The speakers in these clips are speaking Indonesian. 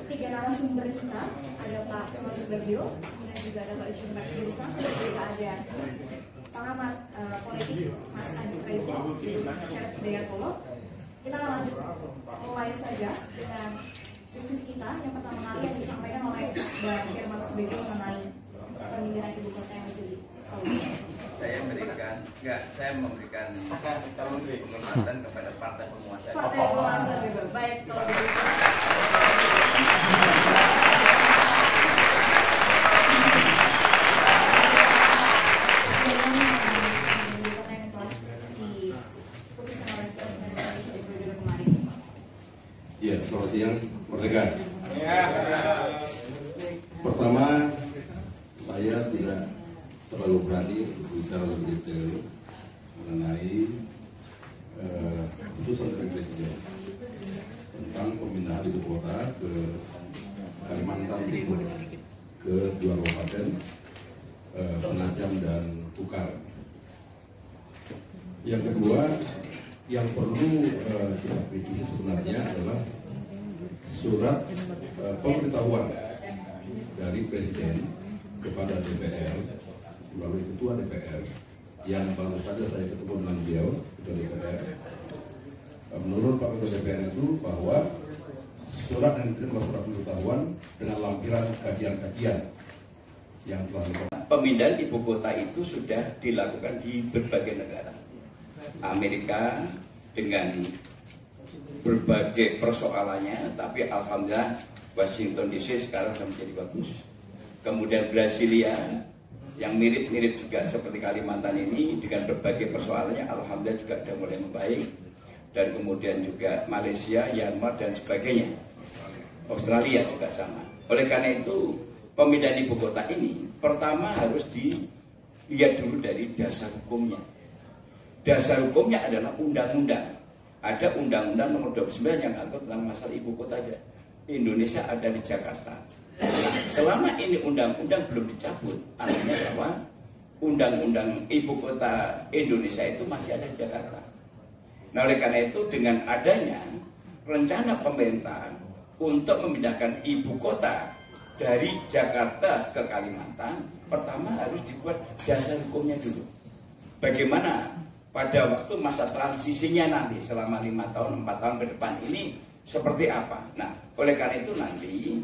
tiga narasumber kita, ada Pak Marus Subagio, kemudian juga ada Pak Ishak Girsang, dan juga ada pengamat politik Mas Adi Praetno, Syarif Hidayatullah. Kita akan lanjut mulai saja dengan diskusi kita. Yang pertama kali yang disampaikan oleh Pak Marus Subagio mengenai pemindahan ibu kota yang menjadi saya memberikan penghormatan kepada partai penguasa. Partai penguasa, baik kalau begitu. Ya, selamat siang, Merdeka. Pertama, saya tidak terlalu berani bicara lebih detail mengenai keputusan dari Presiden tentang pemindahan ibu kota ke Kalimantan Timur ke dua kabupaten Penajam dan Bukar. Yang kedua, yang perlu kita kritisi sebenarnya adalah surat pemberitahuan dari Presiden kepada DPR melalui Ketua DPR yang baru saja saya ketemu dengan beliau, Ketua DPR. Menurut Pak Ketua DPR itu bahwa surat yang diterima surat pemberitahuan dengan lampiran kajian-kajian yang telah dilakukan. Pemindahan ibu kota itu sudah dilakukan di berbagai negara. Amerika dengan berbagai persoalannya, tapi alhamdulillah Washington DC sekarang sudah menjadi bagus. Kemudian Brasilia yang mirip-mirip juga seperti Kalimantan ini dengan berbagai persoalannya, alhamdulillah juga sudah mulai membaik. Dan kemudian juga Malaysia, Myanmar dan sebagainya. Australia juga sama. Oleh karena itu pemindahan ibu kota ini pertama harus dilihat dulu dari dasar hukumnya. Dasar hukumnya adalah undang-undang. Ada undang-undang nomor 29 yang atur tentang masalah ibu kota aja. Indonesia ada di Jakarta. Nah, selama ini undang-undang belum dicabut, artinya bahwa undang-undang ibu kota Indonesia itu masih ada di Jakarta. Nah, oleh karena itu dengan adanya rencana pemerintah untuk memindahkan ibu kota dari Jakarta ke Kalimantan, pertama harus dibuat dasar hukumnya dulu. Bagaimana pada waktu masa transisinya nanti selama 5 tahun, 4 tahun ke depan ini seperti apa? Nah, oleh karena itu nanti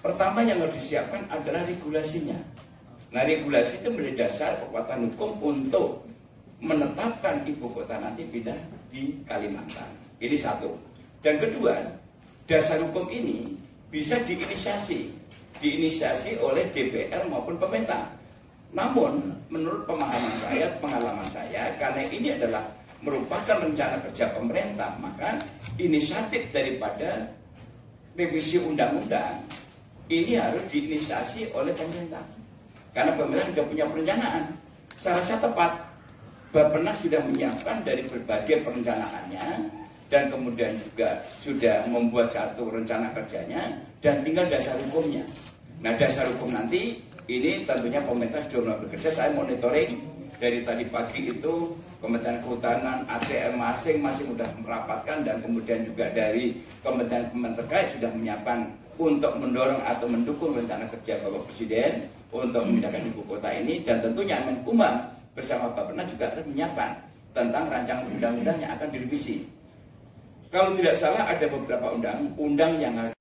pertama yang harus disiapkan adalah regulasinya. Nah, regulasi itu menjadi dasar kekuatan hukum untuk menetapkan ibu kota nanti pindah di Kalimantan. Ini satu. Dan kedua, dasar hukum ini bisa diinisiasi oleh DPR maupun pemerintah. Namun, menurut pengalaman saya, karena ini adalah merupakan rencana kerja pemerintah, maka inisiatif daripada revisi undang-undang ini harus diinisiasi oleh pemerintah. Karena pemerintah sudah punya perencanaan. Saya rasa tepat, Bappenas sudah menyiapkan dari berbagai perencanaannya, dan kemudian juga sudah membuat satu rencana kerjanya, dan tinggal dasar hukumnya. Nah, dasar hukum nanti ini tentunya pemerintah sudah mulai bekerja. Saya monitoring dari tadi pagi itu Kementerian Kehutanan, ATM masing-masing sudah merapatkan, dan kemudian juga dari kementerian terkait sudah menyiapkan untuk mendorong atau mendukung rencana kerja Bapak Presiden untuk memindahkan ibu kota ini. Dan tentunya Menkumham bersama Bappenas juga harus menyiapkan tentang rancangan undang-undang yang akan direvisi. Kalau tidak salah ada beberapa undang-undang yang harus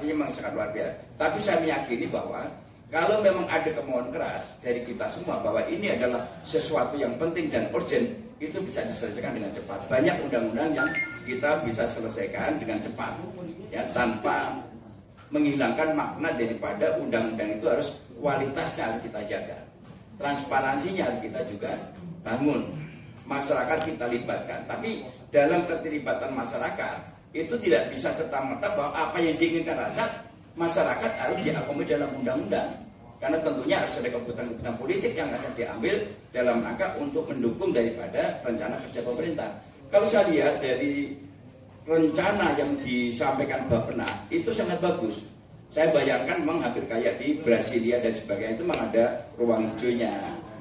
memang sangat luar biasa. Tapi saya meyakini bahwa kalau memang ada kemauan keras dari kita semua bahwa ini adalah sesuatu yang penting dan urgent, itu bisa diselesaikan dengan cepat. Banyak undang-undang yang kita bisa selesaikan dengan cepat, ya, tanpa menghilangkan makna daripada undang-undang itu. Harus kualitasnya harus kita jaga, transparansinya harus kita juga bangun, masyarakat kita libatkan. Tapi dalam keterlibatan masyarakat itu tidak bisa serta-merta bahwa apa yang diinginkan rakyat, masyarakat harus diakomodir dalam undang-undang. Karena tentunya harus ada kebutuhan-kebutuhan politik yang akan diambil dalam rangka untuk mendukung daripada rencana kerja pemerintah. Kalau saya lihat dari rencana yang disampaikan Bappenas itu sangat bagus. Saya bayangkan memang hampir kayak di Brasilia dan sebagainya, itu memang ada ruang hijaunya,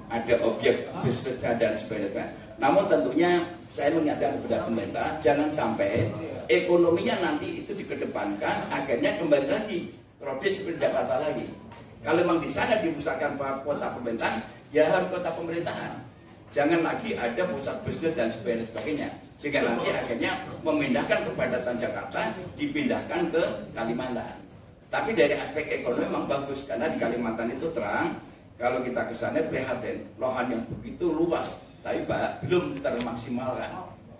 ada objek bisnis dan sebagainya. Namun tentunya saya mengingatkan kepada pemerintah, jangan sampai ekonominya nanti itu dikedepankan, akhirnya kembali lagi Robin seperti Jakarta lagi. Kalau memang di sana dipusatkan kota pemerintahan, ya harus kota pemerintahan. Jangan lagi ada pusat bisnis dan sebagainya. Sehingga nanti akhirnya memindahkan kepadatan Jakarta, dipindahkan ke Kalimantan. Tapi dari aspek ekonomi memang bagus, karena di Kalimantan itu terang. Kalau kita ke sana prihatin, lahan yang begitu luas, tapi belum termaksimalkan,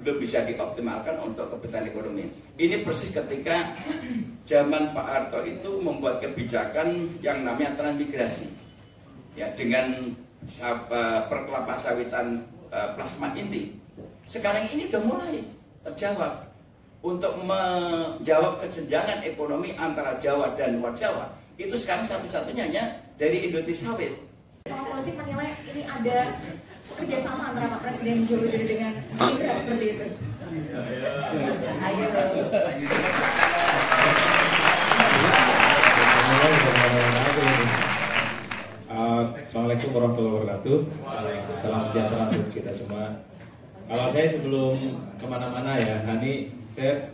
belum bisa dioptimalkan untuk kepentingan ekonomi. Ini persis ketika zaman Pak Harto itu membuat kebijakan yang namanya transmigrasi, ya, dengan perkelapa sawitan plasma inti. Sekarang ini sudah mulai terjawab. Untuk menjawab kesenjangan ekonomi antara Jawa dan luar Jawa, itu sekarang satu-satunya hanya dari Indonesia sawit. Tokoh politik menilai ini ada kerjasama antara Pak Presiden Joko Widodo dengan Gerindra seperti itu. Ayo. Assalamualaikum warahmatullahi wabarakatuh. Salam sejahtera untuk kita semua. Kalau saya sebelum kemana-mana ya, Hani, saya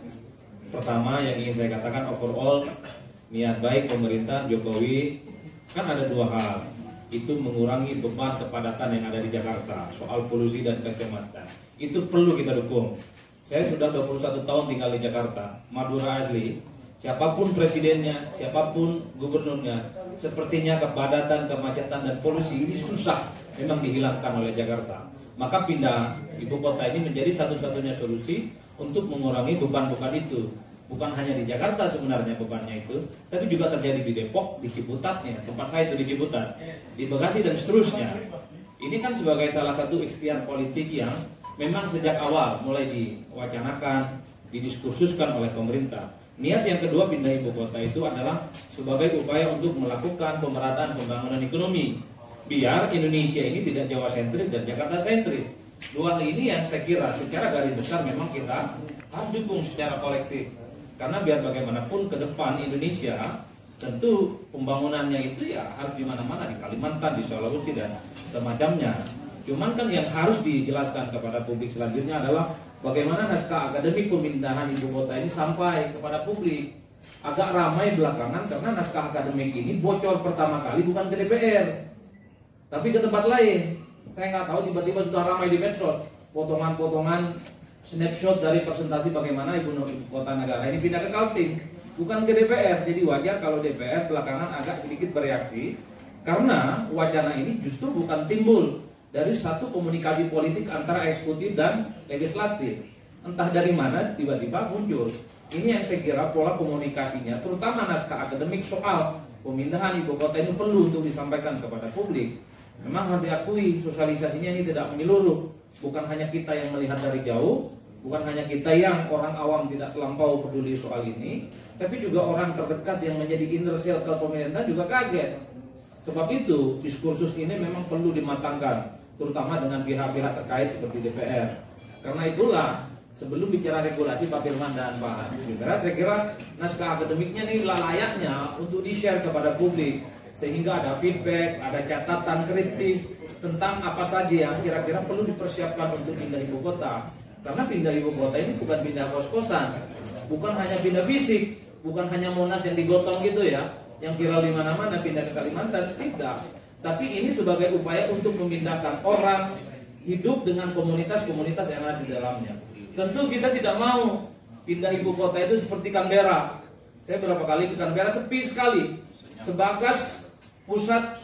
pertama yang ingin saya katakan overall niat baik pemerintah Jokowi kan ada dua hal. Itu mengurangi beban kepadatan yang ada di Jakarta, soal polusi dan kecematan. Itu perlu kita dukung. Saya sudah 21 tahun tinggal di Jakarta, Madura asli. Siapapun presidennya, siapapun gubernurnya, sepertinya kepadatan, kemacetan dan polusi ini susah memang dihilangkan oleh Jakarta. Maka pindah ibu kota ini menjadi satu-satunya solusi untuk mengurangi beban-beban itu. Bukan hanya di Jakarta sebenarnya bebannya itu, tapi juga terjadi di Depok, di Ciputat, ya, tempat saya itu di Ciputat, di Bekasi dan seterusnya. Ini kan sebagai salah satu ikhtiar politik yang memang sejak awal mulai diwacanakan, didiskursuskan oleh pemerintah. Niat yang kedua pindah ibu kota itu adalah sebagai upaya untuk melakukan pemerataan pembangunan ekonomi, biar Indonesia ini tidak Jawa sentris dan Jakarta sentris. Dua ini yang saya kira secara garis besar memang kita harus dukung secara kolektif. Karena biar bagaimanapun ke depan Indonesia tentu pembangunannya itu ya harus di mana-mana, di Kalimantan, di Sulawesi dan semacamnya. Cuman kan yang harus dijelaskan kepada publik selanjutnya adalah bagaimana naskah akademik pemindahan ibu kota ini sampai kepada publik. Agak ramai belakangan karena naskah akademik ini bocor pertama kali bukan ke DPR, tapi ke tempat lain. Saya nggak tahu, tiba-tiba sudah ramai di medsos, potongan-potongan snapshot dari presentasi bagaimana ibu kota negara ini pindah ke Kaltim, bukan ke DPR. Jadi wajar kalau DPR belakangan agak sedikit bereaksi, karena wacana ini justru bukan timbul dari satu komunikasi politik antara eksekutif dan legislatif. Entah dari mana tiba-tiba muncul. Ini yang saya kira pola komunikasinya, terutama naskah akademik soal pemindahan ibu kota ini perlu untuk disampaikan kepada publik. Memang harus diakui sosialisasinya ini tidak menyeluruh. Bukan hanya kita yang melihat dari jauh, bukan hanya kita yang orang awam tidak terlampau peduli soal ini, tapi juga orang terdekat yang menjadi inner circle pemerintah juga kaget. Sebab itu diskursus ini memang perlu dimatangkan, terutama dengan pihak-pihak terkait seperti DPR. Karena itulah sebelum bicara regulasi Pak Firman dan Pak Yudhara, saya kira naskah akademiknya ini layaknya untuk di-share kepada publik, sehingga ada feedback, ada catatan kritis tentang apa saja yang kira-kira perlu dipersiapkan untuk pindah ibu kota. Karena pindah ibu kota ini bukan pindah kos-kosan, bukan hanya pindah fisik, bukan hanya Monas yang digotong gitu ya, yang viral di mana-mana pindah ke Kalimantan, tidak. Tapi ini sebagai upaya untuk memindahkan orang hidup dengan komunitas-komunitas yang ada di dalamnya. Tentu kita tidak mau pindah ibu kota itu seperti Canberra. Saya berapa kali ke Canberra, sepi sekali. Sebagas pusat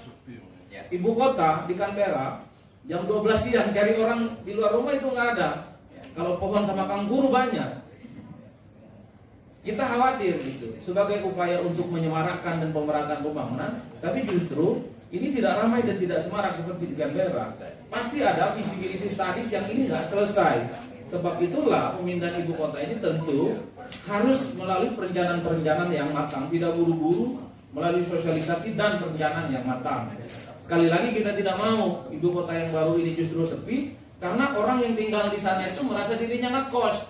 ibu kota di Canberra, jam 12 siang cari orang di luar rumah itu nggak ada. Kalau pohon sama kanguru banyak. Kita khawatir gitu, sebagai upaya untuk menyemarakkan dan pemerataan pembangunan, tapi justru ini tidak ramai dan tidak semarak seperti di Canberra. Pasti ada visibility studies yang ini nggak selesai. Sebab itulah pemindahan ibu kota ini tentu harus melalui perencanaan-perencanaan yang matang, tidak buru-buru, melalui sosialisasi dan perencanaan yang matang. Sekali lagi kita tidak mau ibu kota yang baru ini justru sepi, karena orang yang tinggal di sana itu merasa dirinya ngekos.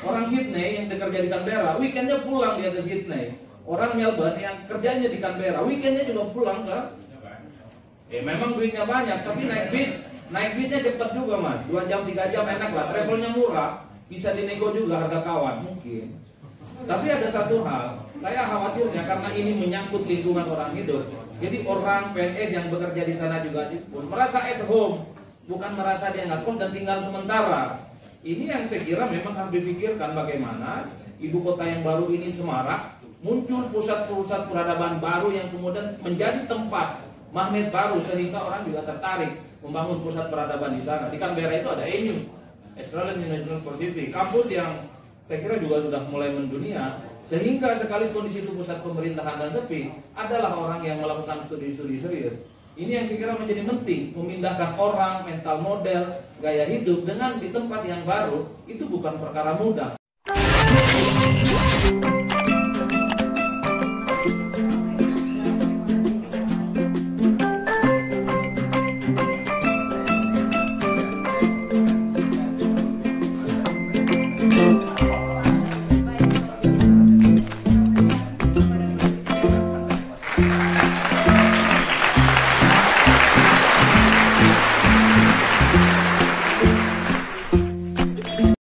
Orang Sydney yang bekerja di Canberra, weekendnya pulang dia ke Sydney. Orang Melbourne yang kerjanya di Canberra, weekendnya juga pulang ke. Memang duitnya banyak, tapi naik bisnya cepat juga mas. 2 jam 3 jam enak lah, travelnya murah, bisa dinego juga harga kawan mungkin. Tapi ada satu hal, saya khawatirnya karena ini menyangkut lingkungan orang hidup. Jadi orang PNS yang bekerja di sana juga pun merasa at home, bukan merasa dia ngakon dan tinggal sementara. Ini yang saya kira memang harus dipikirkan bagaimana ibu kota yang baru ini semarak, muncul pusat-pusat peradaban baru yang kemudian menjadi tempat magnet baru sehingga orang juga tertarik membangun pusat peradaban di sana. Di Canberra itu ada ANU, Australian University, kampus yang saya kira juga sudah mulai mendunia, sehingga sekalipun di situ pusat pemerintahan dan sepi, adalah orang yang melakukan studi-studi serius. Ini yang saya kira menjadi penting, memindahkan orang, mental model, gaya hidup dengan di tempat yang baru, itu bukan perkara mudah.